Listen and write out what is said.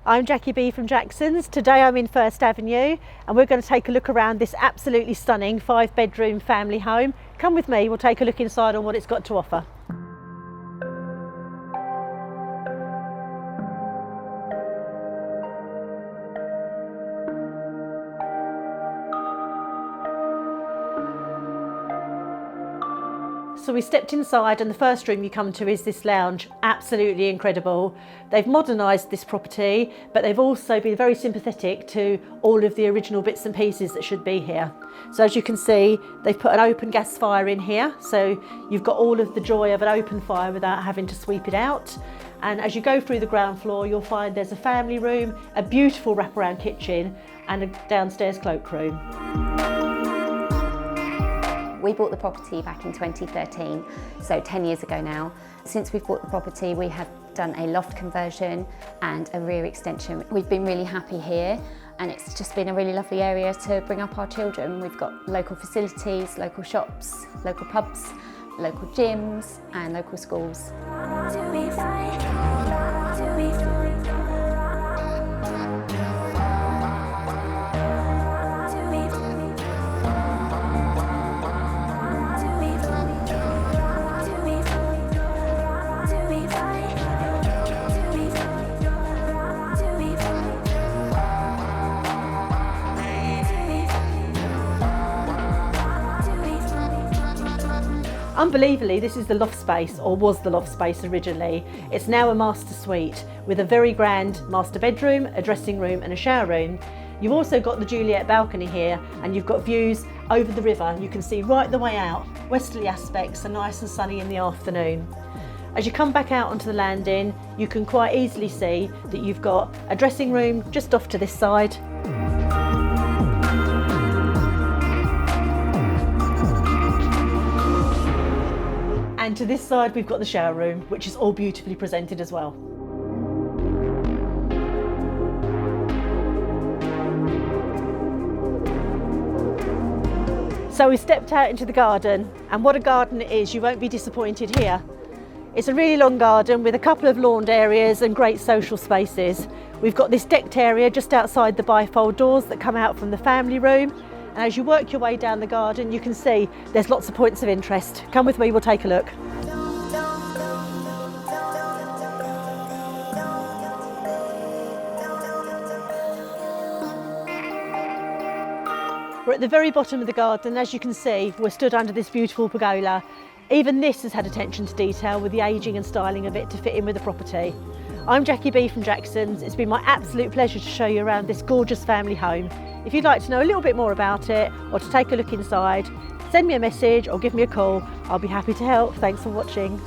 I'm Jackie B from Jackson's. Today I'm in First Avenue and we're going to take a look around this absolutely stunning 5-bedroom family home. Come with me, we'll take a look inside on what it's got to offer. So we stepped inside and the first room you come to is this lounge. Absolutely incredible. They've modernised this property, but they've also been very sympathetic to all of the original bits and pieces that should be here. So as you can see, they've put an open gas fire in here, so you've got all of the joy of an open fire without having to sweep it out. And as you go through the ground floor, you'll find there's a family room, a beautiful wraparound kitchen and a downstairs cloakroom. We bought the property back in 2013, so 10 years ago now. Since we've bought the property, we have done a loft conversion and a rear extension. We've been really happy here, and it's just been a really lovely area to bring up our children. We've got local facilities, local shops, local pubs, local gyms and local schools. Unbelievably, this is the loft space, or was the loft space originally. It's now a master suite with a very grand master bedroom, a dressing room and a shower room. You've also got the Juliet balcony here and you've got views over the river. You can see right the way out. Westerly aspects are nice and sunny in the afternoon. As you come back out onto the landing, you can quite easily see that you've got a dressing room just off to this side. And to this side we've got the shower room, which is all beautifully presented as well. So we stepped out into the garden, and what a garden it is, you won't be disappointed here. It's a really long garden with a couple of lawned areas and great social spaces. We've got this decked area just outside the bifold doors that come out from the family room. And as you work your way down the garden, you can see there's lots of points of interest. Come with me, we'll take a look. We're at the very bottom of the garden. As you can see, we're stood under this beautiful pergola. Even this has had attention to detail with the ageing and styling of it to fit in with the property. I'm Jackie B from Jackson's. It's been my absolute pleasure to show you around this gorgeous family home. If you'd like to know a little bit more about it or to take a look inside, send me a message or give me a call. I'll be happy to help. Thanks for watching.